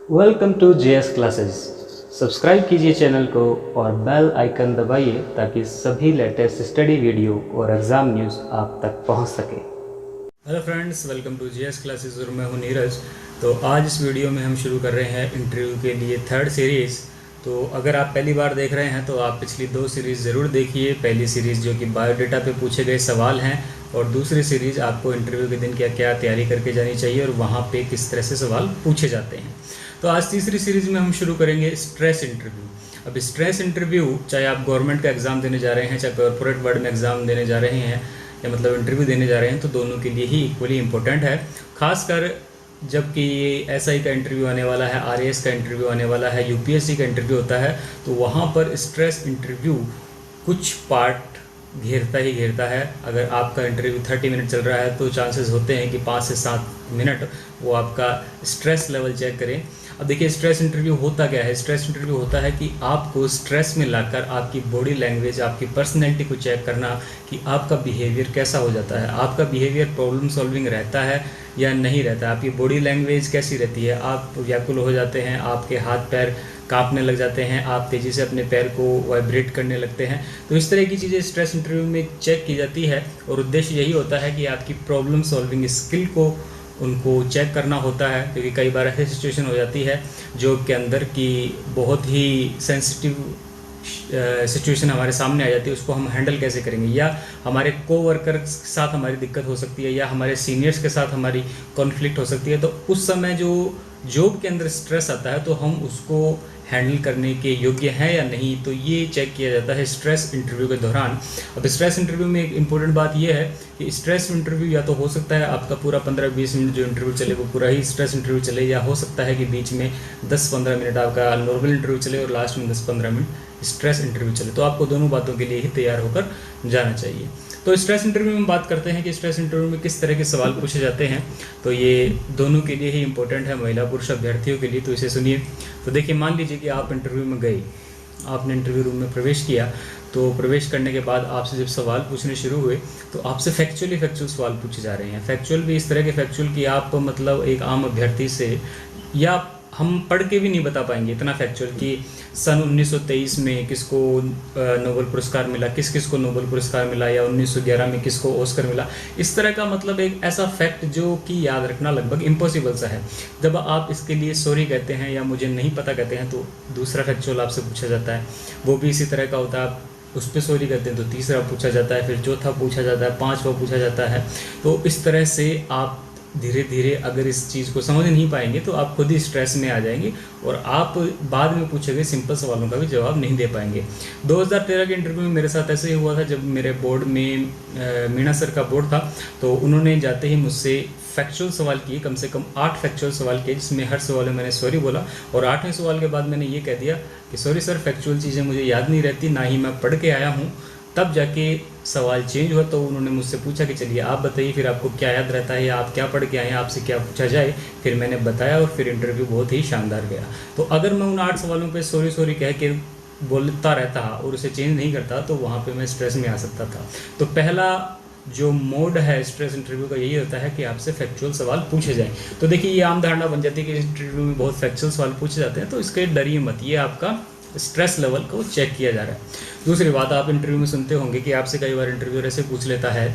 Welcome to JS classes. Subscribe कीजिए channel को और बेल आइकन दबाइए ताकि सभी लेटेस्ट स्टडी वीडियो और एग्ज़ाम न्यूज़ आप तक पहुंच सके। Hello friends, welcome to JS classes और मैं हूं नीरज। तो आज इस वीडियो में हम शुरू कर रहे हैं इंटरव्यू के लिए थर्ड सीरीज़। तो अगर आप पहली बार देख रहे हैं तो आप पिछली दो सीरीज़ ज़रूर देखिए। पहली सीरीज़ जो कि बायोडाटा पे पूछे गए सवाल हैं, और दूसरी सीरीज़ आपको इंटरव्यू के दिन क्या क्या तैयारी करके जानी चाहिए और वहाँ पे किस तरह से सवाल पूछे जाते हैं। तो आज तीसरी सीरीज़ में हम शुरू करेंगे स्ट्रेस इंटरव्यू। अब स्ट्रेस इंटरव्यू, चाहे आप गवर्नमेंट का एग्ज़ाम देने जा रहे हैं, चाहे कॉर्पोरेट वर्ल्ड में एग्ज़ाम देने जा रहे हैं, या मतलब इंटरव्यू देने जा रहे हैं, तो दोनों के लिए ही इक्वली इम्पोर्टेंट है। खासकर जबकि ये एसआई का इंटरव्यू आने वाला है, आरएएस का इंटरव्यू आने वाला है, यूपीएससी का इंटरव्यू होता है, तो वहाँ पर स्ट्रेस इंटरव्यू कुछ पार्ट घेरता ही घेरता है। अगर आपका इंटरव्यू 30 मिनट चल रहा है तो चांसेस होते हैं कि 5 से 7 मिनट वो आपका स्ट्रेस लेवल चेक करें। अब देखिए, स्ट्रेस इंटरव्यू होता क्या है। स्ट्रेस इंटरव्यू होता है कि आपको स्ट्रेस में लाकर आपकी बॉडी लैंग्वेज, आपकी पर्सनैलिटी को चेक करना कि आपका बिहेवियर कैसा हो जाता है। आपका बिहेवियर प्रॉब्लम सॉल्विंग रहता है या नहीं रहता है, आपकी बॉडी लैंग्वेज कैसी रहती है, आप व्याकुल हो जाते हैं, आपके हाथ पैर कांपने लग जाते हैं, आप तेज़ी से अपने पैर को वाइब्रेट करने लगते हैं। तो इस तरह की चीज़ें स्ट्रेस इंटरव्यू में चेक की जाती है, और उद्देश्य यही होता है कि आपकी प्रॉब्लम सॉल्विंग स्किल को उनको चेक करना होता है। क्योंकि कई बार ऐसी सिचुएशन हो जाती है जॉब के अंदर की बहुत ही सेंसिटिव सिचुएशन हमारे सामने आ जाती है, उसको हम हैंडल कैसे करेंगे, या हमारे कोवर्कर के साथ हमारी दिक्कत हो सकती है, या हमारे सीनियर्स के साथ हमारी कॉन्फ्लिक्ट हो सकती है। तो उस समय जो जॉब के अंदर स्ट्रेस आता है, तो हम उसको हैंडल करने के योग्य हैं या नहीं, तो ये चेक किया जाता है स्ट्रेस इंटरव्यू के दौरान। अब स्ट्रेस इंटरव्यू में एक इम्पोर्टेंट बात यह है कि स्ट्रेस इंटरव्यू या तो हो सकता है आपका पूरा 15-20 मिनट जो इंटरव्यू चले वो पूरा ही स्ट्रेस इंटरव्यू चले, या हो सकता है कि बीच में 10-15 मिनट आपका नॉर्मल इंटरव्यू चले और लास्ट में 10-15 मिनट स्ट्रेस इंटरव्यू चले। तो आपको दोनों बातों के लिए ही तैयार होकर जाना चाहिए। तो स्ट्रेस इंटरव्यू में बात करते हैं कि स्ट्रेस इंटरव्यू में किस तरह के सवाल पूछे जाते हैं। तो ये दोनों के लिए ही इंपॉर्टेंट है, महिला पुरुष अभ्यर्थियों के लिए। तो इसे सुनिए। तो देखिए, मान लीजिए कि आप इंटरव्यू में गए, आपने इंटरव्यू रूम में प्रवेश किया। तो प्रवेश करने के बाद आपसे जब सवाल पूछने शुरू हुए तो आपसे फैक्चुअल सवाल पूछे जा रहे हैं। फैक्चुअल भी इस तरह के फैक्चुअल कि आप मतलब एक आम अभ्यर्थी से, या हम पढ़ के भी नहीं बता पाएंगे, इतना फैक्चुअल कि सन 1923 में किसको नोबेल पुरस्कार मिला, किस किस को नोबेल पुरस्कार मिला, या 1911 में किसको ऑस्कर मिला। इस तरह का मतलब एक ऐसा फैक्ट जो कि याद रखना लगभग इम्पॉसिबल सा है। जब आप इसके लिए सॉरी कहते हैं या मुझे नहीं पता कहते हैं, तो दूसरा फैक्चुअल आपसे पूछा जाता है, वो भी इसी तरह का होता है। आप उस पर सॉरी करते हैं तो तीसरा पूछा जाता है, फिर चौथा पूछा जाता है, पाँचवा पूछा जाता है। तो इस तरह से आप धीरे धीरे अगर इस चीज़ को समझ नहीं पाएंगे तो आप खुद ही स्ट्रेस में आ जाएंगे, और आप बाद में पूछे गए सिंपल सवालों का भी जवाब नहीं दे पाएंगे। 2013 के इंटरव्यू में मेरे साथ ऐसे ही हुआ था। जब मेरे बोर्ड में मीणा सर का बोर्ड था, तो उन्होंने जाते ही मुझसे फैक्चुअल सवाल किए, कम से कम 8 फैक्चुअल सवाल किए, जिसमें हर सवाल में मैंने सॉरी बोला, और 8वें सवाल के बाद मैंने ये कह दिया कि सॉरी सर, फैक्चुअल चीज़ें मुझे याद नहीं रहती, ना ही मैं पढ़ के आया हूँ। तब जाके सवाल चेंज हुआ। तो उन्होंने मुझसे पूछा कि चलिए आप बताइए फिर आपको क्या याद रहता है, या आप क्या पढ़ के आए हैं, आपसे क्या पूछा जाए। फिर मैंने बताया और फिर इंटरव्यू बहुत ही शानदार गया। तो अगर मैं उन 8 सवालों पे सॉरी कह के बोलता रहता और उसे चेंज नहीं करता, तो वहाँ पे मैं स्ट्रेस में आ सकता था। तो पहला जो मोड है स्ट्रेस इंटरव्यू का यही होता है कि आपसे फैक्चुअल सवाल पूछे जाएं। तो देखिए, ये आम धारणा बन जाती है कि इंटरव्यू में बहुत फैक्चुअल सवाल पूछे जाते हैं, तो इसके डरिए मत, ये आपका स्ट्रेस लेवल को चेक किया जा रहा है। दूसरी बात, आप इंटरव्यू में सुनते होंगे कि आपसे कई बार इंटरव्यूअर ऐसे पूछ लेता है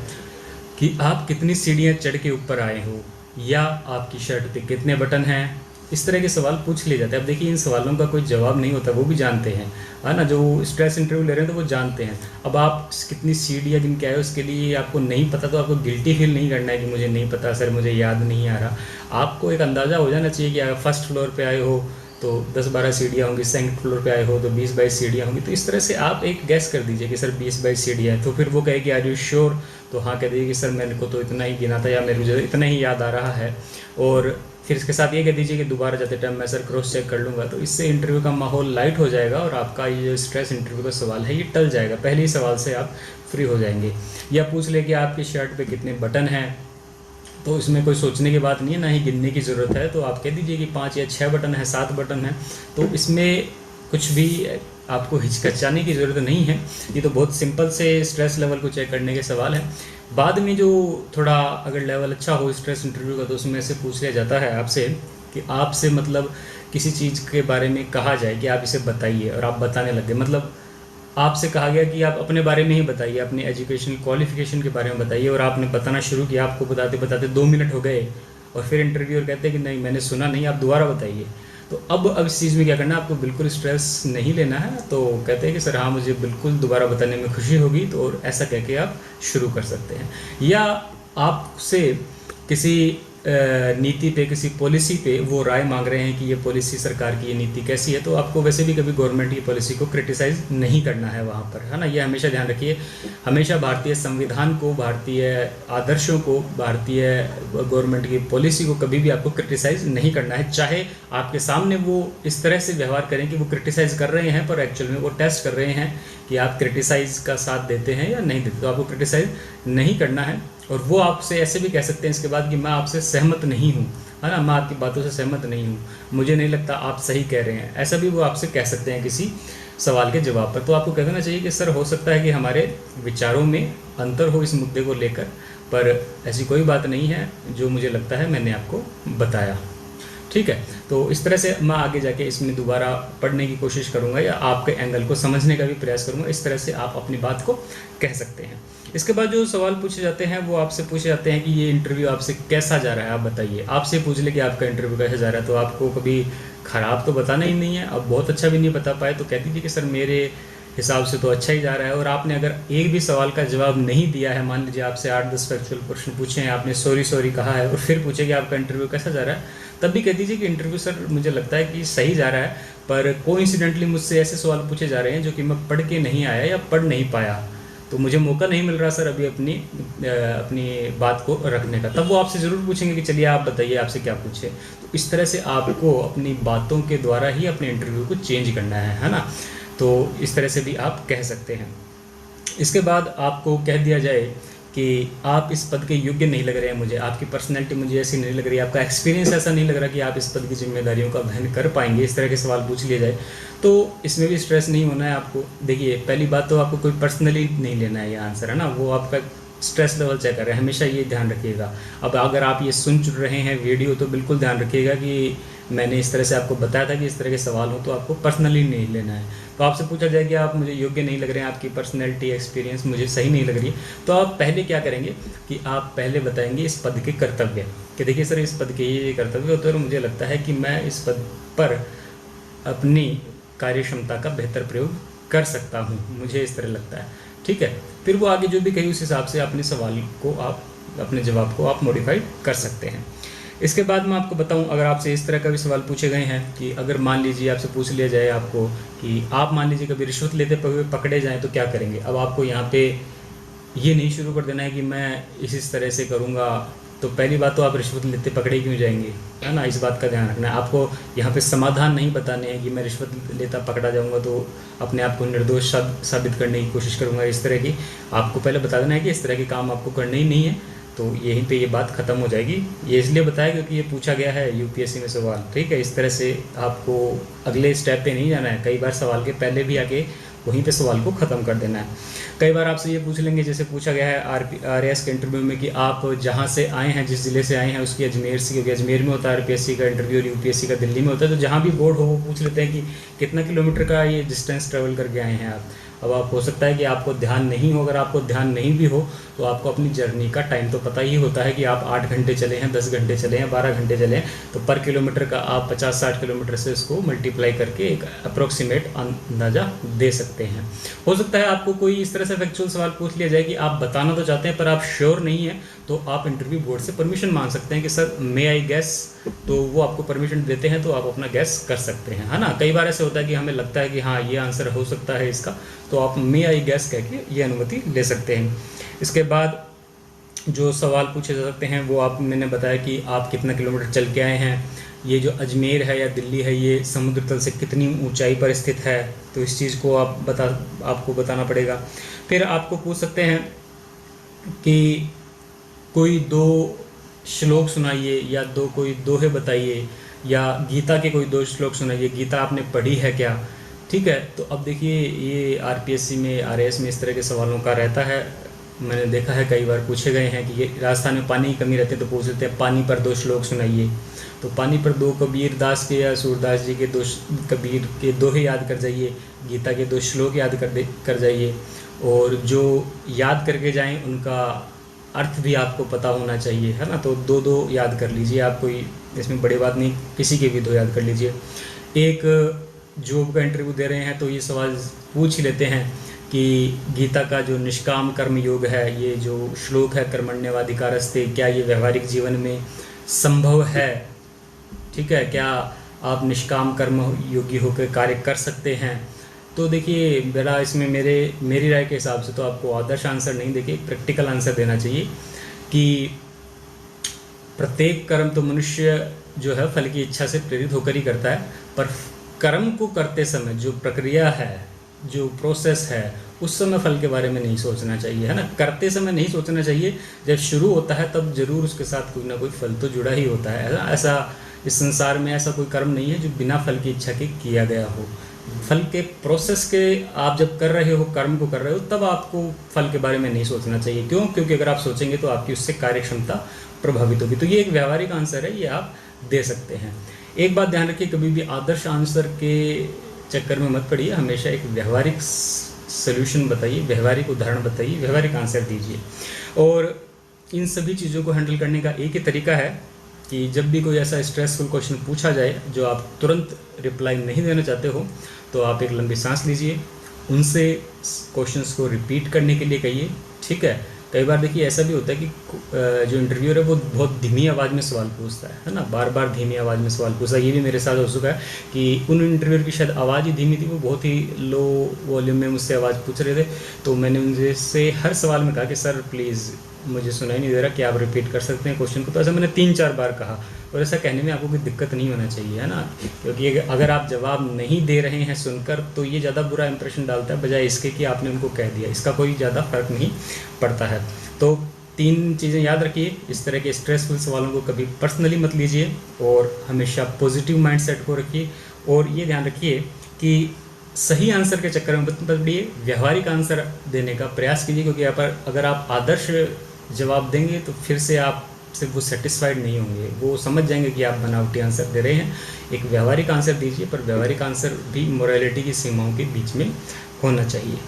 कि आप कितनी सीढ़ियाँ चढ़ के ऊपर आए हो, या आपकी शर्ट पे कितने बटन हैं। इस तरह के सवाल पूछ लिए जाते हैं। अब देखिए, इन सवालों का कोई जवाब नहीं होता, वो भी जानते हैं, है ना। जो स्ट्रेस इंटरव्यू ले रहे हैं तो वो जानते हैं। अब आप कितनी सीढ़ियाँ गिन के आए हो, उसके लिए आपको नहीं पता, तो आपको गिल्टी फील नहीं करना है कि मुझे नहीं पता सर, मुझे याद नहीं आ रहा। आपको एक अंदाज़ा हो जाना चाहिए कि अगर फर्स्ट फ्लोर पे आए हो तो 10-12 सीढ़ियाँ होंगी, सेकंड फ्लोर पे आए हो तो 20-22 सीढ़ियाँ होंगी। तो इस तरह से आप एक गैस कर दीजिए कि सर 20-22 सीढ़ियाँ हैं। तो फिर वो कहे कि आर यू श्योर, तो हाँ कह दीजिए कि सर मेरे को तो इतना ही गिना था, या मेरे मुझे इतना ही याद आ रहा है। और फिर इसके साथ ये कह दीजिए कि दोबारा जाते टाइम मैं सर क्रॉस चेक कर लूँगा। तो इससे इंटरव्यू का माहौल लाइट हो जाएगा, और आपका ये जो स्ट्रेस इंटरव्यू का सवाल है ये टल जाएगा। पहले ही सवाल से आप फ्री हो जाएंगे। या पूछ ले कि आपकी शर्ट पे कितने बटन हैं, तो इसमें कोई सोचने की बात नहीं है, ना ही गिनने की ज़रूरत है। तो आप कह दीजिए कि 5 या 6 बटन है, 7 बटन है। तो इसमें कुछ भी आपको हिचकिचाने की ज़रूरत नहीं है। ये तो बहुत सिंपल से स्ट्रेस लेवल को चेक करने के सवाल है। बाद में जो थोड़ा अगर लेवल अच्छा हो स्ट्रेस इंटरव्यू का, तो उसमें से पूछ लिया जाता है आपसे कि आपसे मतलब किसी चीज़ के बारे में कहा जाए कि आप इसे बताइए और आप बताने लगे, मतलब आपसे कहा गया कि आप अपने बारे में ही बताइए, अपनी एजुकेशनल क्वालिफिकेशन के बारे में बताइए, और आपने बताना शुरू किया, आपको बताते बताते 2 मिनट हो गए और फिर इंटरव्यूअर कहते हैं कि नहीं मैंने सुना नहीं, आप दोबारा बताइए। तो अब इस चीज़ में क्या करना है, आपको बिल्कुल स्ट्रेस नहीं लेना है। तो कहते हैं कि सर हाँ मुझे बिल्कुल दोबारा बताने में खुशी होगी, तो और ऐसा कह के आप शुरू कर सकते हैं। या आपसे किसी नीति पे, किसी पॉलिसी पे वो राय मांग रहे हैं कि ये पॉलिसी सरकार की ये नीति कैसी है, तो आपको वैसे भी कभी गवर्नमेंट की पॉलिसी को क्रिटिसाइज़ नहीं करना है वहाँ पर, है ना। ये हमेशा ध्यान रखिए, हमेशा भारतीय संविधान को, भारतीय आदर्शों को, भारतीय गवर्नमेंट की पॉलिसी को कभी भी आपको क्रिटिसाइज़ नहीं करना है। चाहे आपके सामने वो इस तरह से व्यवहार करें कि वो क्रिटिसाइज़ कर रहे हैं पर एक्चुअल में वो टेस्ट कर रहे हैं कि आप क्रिटिसाइज़ का साथ देते हैं या नहीं देते, तो आपको क्रिटिसाइज़ नहीं करना है। और वो आपसे ऐसे भी कह सकते हैं इसके बाद कि मैं आपसे सहमत नहीं हूँ, है ना, मैं आपकी बातों से सहमत नहीं हूँ, मुझे नहीं लगता आप सही कह रहे हैं, ऐसा भी वो आपसे कह सकते हैं किसी सवाल के जवाब पर। तो आपको कह देना चाहिए कि सर हो सकता है कि हमारे विचारों में अंतर हो इस मुद्दे को लेकर, पर ऐसी कोई बात नहीं है, जो मुझे लगता है मैंने आपको बताया। ठीक है, तो इस तरह से मैं आगे जाके इसमें दोबारा पढ़ने की कोशिश करूँगा या आपके एंगल को समझने का भी प्रयास करूँगा। इस तरह से आप अपनी बात को कह सकते हैं। इसके बाद जो सवाल पूछे जाते हैं वो आपसे पूछे जाते हैं कि ये इंटरव्यू आपसे कैसा जा रहा है, आप बताइए। आपसे पूछ ले कि आपका इंटरव्यू कैसा जा रहा है, तो आपको कभी ख़राब तो बताना ही नहीं है, अब बहुत अच्छा भी नहीं बता पाए तो कह दीजिए कि सर मेरे हिसाब से तो अच्छा ही जा रहा है। और आपने अगर एक भी सवाल का जवाब नहीं दिया है, मान लीजिए आपसे 8-10 फैक्चुअल प्रश्न पूछे हैं, आपने सॉरी कहा है और फिर पूछे कि आपका इंटरव्यू कैसा जा रहा है, तब भी कह दीजिए कि इंटरव्यू सर मुझे लगता है कि सही जा रहा है, पर कोइंसिडेंटली मुझसे ऐसे सवाल पूछे जा रहे हैं जो कि मैं पढ़ के नहीं आया या पढ़ नहीं पाया, तो मुझे मौका नहीं मिल रहा सर अभी अपनी बात को रखने का। तब वो आपसे ज़रूर पूछेंगे कि चलिए आप बताइए आपसे क्या पूछे। तो इस तरह से आपको अपनी बातों के द्वारा ही अपने इंटरव्यू को चेंज करना है ना। तो इस तरह से भी आप कह सकते हैं। इसके बाद आपको कह दिया जाए कि आप इस पद के योग्य नहीं लग रहे हैं मुझे, आपकी पर्सनैलिटी मुझे ऐसी नहीं लग रही, आपका एक्सपीरियंस ऐसा नहीं लग रहा कि आप इस पद की जिम्मेदारियों का वहन कर पाएंगे, इस तरह के सवाल पूछ लिए जाए, तो इसमें भी स्ट्रेस नहीं होना है आपको। देखिए पहली बात तो आपको कोई पर्सनली नहीं लेना है ये आंसर, है ना, वो आपका स्ट्रेस लेवल चेक कर रहे हैं, हमेशा ये ध्यान रखिएगा। अब अगर आप ये सुन चुन रहे हैं वीडियो तो बिल्कुल ध्यान रखिएगा कि मैंने इस तरह से आपको बताया था कि इस तरह के सवाल हो तो आपको पर्सनली नहीं लेना है। तो आपसे पूछा जाए कि आप मुझे योग्य नहीं लग रहे हैं, आपकी पर्सनैलिटी एक्सपीरियंस मुझे सही नहीं लग रही, तो आप पहले क्या करेंगे कि आप पहले बताएंगे इस पद के कर्तव्य, कि देखिए सर इस पद के ये कर्तव्य होते हैं और मुझे लगता है कि मैं इस पद पर अपनी कार्य क्षमता का बेहतर प्रयोग कर सकता हूँ, मुझे इस तरह लगता है। ठीक है, फिर वो आगे जो भी कही उस हिसाब से अपने सवाल को आप, अपने जवाब को आप मॉडिफाई कर सकते हैं। इसके बाद मैं आपको बताऊं, अगर आपसे इस तरह का भी सवाल पूछे गए हैं कि अगर मान लीजिए आपसे पूछ लिया जाए आपको कि आप मान लीजिए कभी रिश्वत लेते हुए पकड़े जाएं तो क्या करेंगे। अब आपको यहाँ पे ये नहीं शुरू कर देना है कि मैं इस तरह से करूँगा, तो पहली बात तो आप रिश्वत लेते पकड़े क्यों जाएंगे, है ना, इस बात का ध्यान रखना है। आपको यहाँ पे समाधान नहीं बताने हैं कि मैं रिश्वत लेता पकड़ा जाऊँगा तो अपने आप को निर्दोष साबित करने की कोशिश करूँगा, इस तरह की आपको पहले बता देना है कि इस तरह के काम आपको करने ही नहीं है, तो यहीं पे ये बात ख़त्म हो जाएगी। ये इसलिए बताया क्योंकि ये पूछा गया है यूपीएससी में सवाल। ठीक है, इस तरह से आपको अगले स्टेप पे नहीं जाना है, कई बार सवाल के पहले भी आके वहीं पे सवाल को ख़त्म कर देना है। कई बार आपसे ये पूछ लेंगे, जैसे पूछा गया है आरएएस के इंटरव्यू में कि आप जहाँ से आए हैं, जिस ज़िले से आए हैं उसकी अजमेर से, क्योंकि अजमेर में होता है आरपीएससी का इंटरव्यू और यूपीएससी का दिल्ली में होता है, तो जहाँ भी बोर्ड हो वो पूछ लेते हैं कि कितना किलोमीटर का ये डिस्टेंस ट्रेवल करके आए हैं आप। अब आप हो सकता है कि आपको ध्यान नहीं हो, अगर आपको ध्यान नहीं भी हो तो आपको अपनी जर्नी का टाइम तो पता ही होता है कि आप 8 घंटे चले हैं, 10 घंटे चले हैं, 12 घंटे चले हैं, तो पर किलोमीटर का आप 50-60 किलोमीटर से इसको मल्टीप्लाई करके एक अप्रोक्सीमेट अंदाज़ा दे सकते हैं। हो सकता है आपको कोई इस तरह से फैक्चुअल सवाल पूछ लिया जाए कि आप बताना तो चाहते हैं पर आप श्योर नहीं हैं, तो आप इंटरव्यू बोर्ड से परमिशन मांग सकते हैं कि सर मे आई गैस, तो वो आपको परमिशन देते हैं तो आप अपना गैस कर सकते हैं, है ना। कई बार ऐसे होता है कि हमें लगता है कि हाँ ये आंसर हो सकता है इसका, तो आप मे आई गैस कह के ये अनुमति ले सकते हैं। इसके बाद जो सवाल पूछे जा सकते हैं वो आप, मैंने बताया कि आप कितना किलोमीटर चल के आए हैं, ये जो अजमेर है या दिल्ली है ये समुद्र तल से कितनी ऊंचाई पर स्थित है, तो इस चीज़ को आपको बताना पड़ेगा। फिर आपको पूछ सकते हैं कि कोई 2 श्लोक सुनाइए या कोई दोहे बताइए, या गीता के कोई 2 श्लोक सुनाइए, गीता आपने पढ़ी है क्या। ठीक है, तो अब देखिए ये आरपीएससी में, आरएएस में इस तरह के सवालों का रहता है मैंने देखा है कई बार पूछे गए हैं कि ये राजस्थान में पानी की कमी रहती है तो पूछ लेते हैं पानी पर 2 श्लोक सुनाइए। तो पानी पर 2 कबीर दास के या सूरदास जी के 2 कबीर के दोहे याद कर जाइए, गीता के 2 श्लोक याद कर जाइए, और जो याद करके जाएं उनका अर्थ भी आपको पता होना चाहिए, है ना। तो 2 याद कर लीजिए, आप कोई इसमें बड़ी बात नहीं, किसी के भी 2 याद कर लीजिए। एक जॉब का इंटरव्यू दे रहे हैं तो ये सवाल पूछ ही लेते हैं कि गीता का जो निष्काम कर्म योग है, ये जो श्लोक है कर्मण्येवाधिकारस्ते, क्या ये व्यवहारिक जीवन में संभव है, ठीक है, क्या आप निष्काम कर्म योगी होकर कार्य कर सकते हैं। तो देखिए मेरा इसमें मेरी राय के हिसाब से तो आपको आदर्श आंसर नहीं, देखिए प्रैक्टिकल आंसर देना चाहिए कि प्रत्येक कर्म तो मनुष्य जो है फल की इच्छा से प्रेरित होकर ही करता है, पर कर्म को करते समय जो प्रक्रिया है, जो प्रोसेस है, उस समय फल के बारे में नहीं सोचना चाहिए, है ना। करते समय नहीं सोचना चाहिए, जब शुरू होता है तब जरूर उसके साथ कोई ना कोई फल तो जुड़ा ही होता है ना। ऐसा इस संसार में ऐसा कोई कर्म नहीं है जो बिना फल की इच्छा के किया गया हो। फल के प्रोसेस के आप जब कर रहे हो, कर्म को कर रहे हो, तब आपको फल के बारे में नहीं सोचना चाहिए। क्यों? क्योंकि अगर आप सोचेंगे तो आपकी उससे कार्य क्षमता प्रभावित होगी। तो ये एक व्यवहारिक आंसर है, ये आप दे सकते हैं। एक बात ध्यान रखिए, कभी भी आदर्श आंसर के चक्कर में मत पड़िए, हमेशा एक व्यवहारिक सोल्यूशन बताइए, व्यवहारिक उदाहरण बताइए, व्यवहारिक आंसर दीजिए। और इन सभी चीज़ों को हैंडल करने का एक ही तरीका है कि जब भी कोई ऐसा स्ट्रेसफुल क्वेश्चन पूछा जाए जो आप तुरंत रिप्लाई नहीं देना चाहते हो, तो आप एक लंबी सांस लीजिए, उनसे क्वेश्चंस को रिपीट करने के लिए कहिए, ठीक है। कई बार देखिए ऐसा भी होता है कि जो इंटरव्यूअर है वो बहुत धीमी आवाज़ में सवाल पूछता है ना, बार बार धीमी आवाज़ में सवाल पूछता है। ये भी मेरे साथ हो चुका है कि उन इंटरव्यूअर की शायद आवाज़ ही धीमी थी, वो बहुत ही लो वॉल्यूम में मुझसे आवाज़ पूछ रहे थे। तो मैंने उनसे हर सवाल में कहा कि सर प्लीज़ मुझे सुनाई नहीं दे रहा, क्या आप रिपीट कर सकते हैं क्वेश्चन को। तो ऐसा मैंने 3-4 बार कहा, और ऐसा कहने में आपको कोई दिक्कत नहीं होना चाहिए, है ना। क्योंकि अगर आप जवाब नहीं दे रहे हैं सुनकर, तो ये ज़्यादा बुरा इंप्रेशन डालता है बजाय इसके कि आपने उनको कह दिया, इसका कोई ज़्यादा फर्क नहीं पड़ता है। तो 3 चीज़ें याद रखिए, इस तरह के स्ट्रेसफुल सवालों को कभी पर्सनली मत लीजिए, और हमेशा पॉजिटिव माइंडसेट को रखिए। और ये ध्यान रखिए कि सही आंसर के चक्कर में मत पड़िए, व्यवहारिक आंसर देने का प्रयास कीजिए। क्योंकि यहाँ पर अगर आप आदर्श जवाब देंगे तो फिर से आप से वो सेटिस्फाइड नहीं होंगे, वो समझ जाएंगे कि आप बनावटी आंसर दे रहे हैं। एक व्यवहारिक आंसर दीजिए, पर व्यवहारिक आंसर भी मोरालिटी की सीमाओं के बीच में होना चाहिए।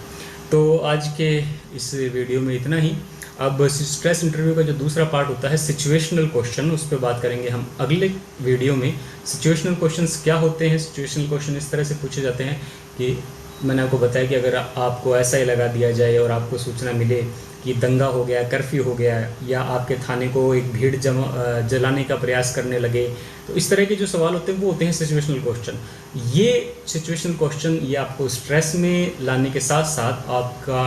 तो आज के इस वीडियो में इतना ही। अब स्ट्रेस इंटरव्यू का जो दूसरा पार्ट होता है सिचुएशनल क्वेश्चन, उस पर बात करेंगे हम अगले वीडियो में। सिचुएशनल क्वेश्चंस क्या होते हैं? सिचुएशनल क्वेश्चन इस तरह से पूछे जाते हैं कि मैंने आपको बताया कि अगर आपको ऐसा ही लगा दिया जाए और आपको सूचना मिले कि दंगा हो गया, कर्फ्यू हो गया, या आपके थाने को एक भीड़ जलाने का प्रयास करने लगे, तो इस तरह के जो सवाल होते हैं वो होते हैं सिचुएशनल क्वेश्चन। ये सिचुएशनल क्वेश्चन ये आपको स्ट्रेस में लाने के साथ साथ आपका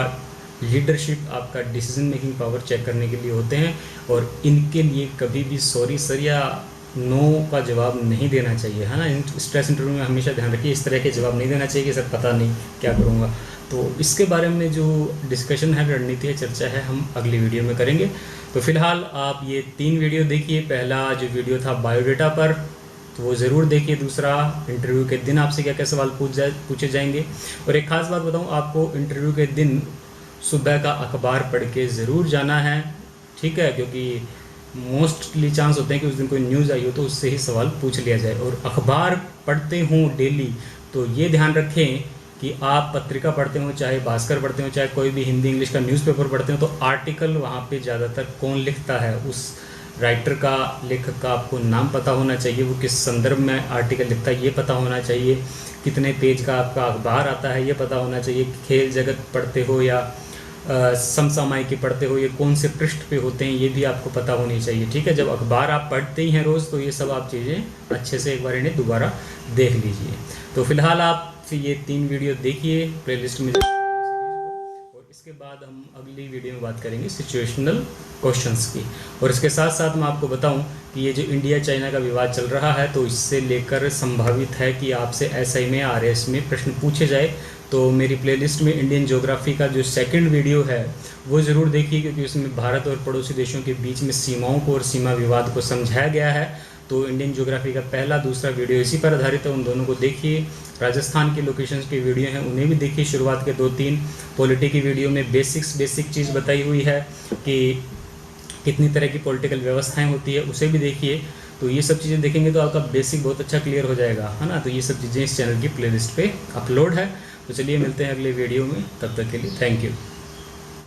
लीडरशिप, आपका डिसीजन मेकिंग पावर चेक करने के लिए होते हैं। और इनके लिए कभी भी सॉरी सर या नो का जवाब नहीं देना चाहिए, है ना। स्ट्रेस इंटरव्यू में हमेशा ध्यान रखिए, इस तरह के जवाब नहीं देना चाहिए कि सर पता नहीं क्या करूँगा। तो इसके बारे में जो डिस्कशन है, रणनीति है, चर्चा है, हम अगली वीडियो में करेंगे। तो फिलहाल आप ये 3 वीडियो देखिए। पहला जो वीडियो था बायोडेटा पर, तो वो ज़रूर देखिए। दूसरा इंटरव्यू के दिन आपसे क्या क्या सवाल पूछे जाएंगे। और एक ख़ास बात बताऊँ आपको, इंटरव्यू के दिन सुबह का अखबार पढ़ के ज़रूर जाना है, ठीक है। क्योंकि मोस्टली चांस होते हैं कि उस दिन कोई न्यूज़ आई हो तो उससे ही सवाल पूछ लिया जाए। और अखबार पढ़ते हों डेली, तो ये ध्यान रखें कि आप पत्रिका पढ़ते हो, चाहे भास्कर पढ़ते हो, चाहे कोई भी हिंदी इंग्लिश का न्यूज़पेपर पढ़ते हो, तो आर्टिकल वहाँ पे ज़्यादातर कौन लिखता है, उस राइटर का, लेखक का आपको नाम पता होना चाहिए, वो किस संदर्भ में आर्टिकल लिखता है ये पता होना चाहिए, कितने पेज का आपका अखबार आता है ये पता होना चाहिए, खेल जगत पढ़ते हो या समसामयिकी पढ़ते हो, ये कौन से पृष्ठ पे होते हैं ये भी आपको पता होनी चाहिए, ठीक है। जब अखबार आप पढ़ते ही हैं रोज़, तो ये सब आप चीज़ें अच्छे से एक बार इन्हें दोबारा देख लीजिए। तो फिलहाल आप ये 3 वीडियो देखिए प्लेलिस्ट में, और इसके बाद हम अगली वीडियो में बात करेंगे सिचुएशनल क्वेश्चंस की। और इसके साथ साथ मैं आपको बताऊं कि ये जो इंडिया चाइना का विवाद चल रहा है, तो इससे लेकर संभावित है कि आपसे एसआई में, आरएस में प्रश्न पूछे जाए। तो मेरी प्लेलिस्ट में इंडियन ज्योग्राफी का जो 2nd वीडियो है वो ज़रूर देखिए, क्योंकि उसमें भारत और पड़ोसी देशों के बीच में सीमाओं को और सीमा विवाद को समझाया गया है। तो इंडियन ज्योग्राफी का पहला दूसरा वीडियो इसी पर आधारित है, उन दोनों को देखिए। राजस्थान के लोकेशंस की वीडियो हैं, उन्हें भी देखिए। शुरुआत के 2-3 पॉलिटी की वीडियो में बेसिक चीज़ बताई हुई है कि कितनी तरह की पॉलिटिकल व्यवस्थाएं होती है, उसे भी देखिए। तो ये सब चीज़ें देखेंगे तो आपका बेसिक बहुत अच्छा क्लियर हो जाएगा, है ना। तो ये सब चीज़ें इस चैनल की प्लेलिस्ट पे अपलोड है। तो चलिए मिलते हैं अगले वीडियो में, तब तक के लिए थैंक यू।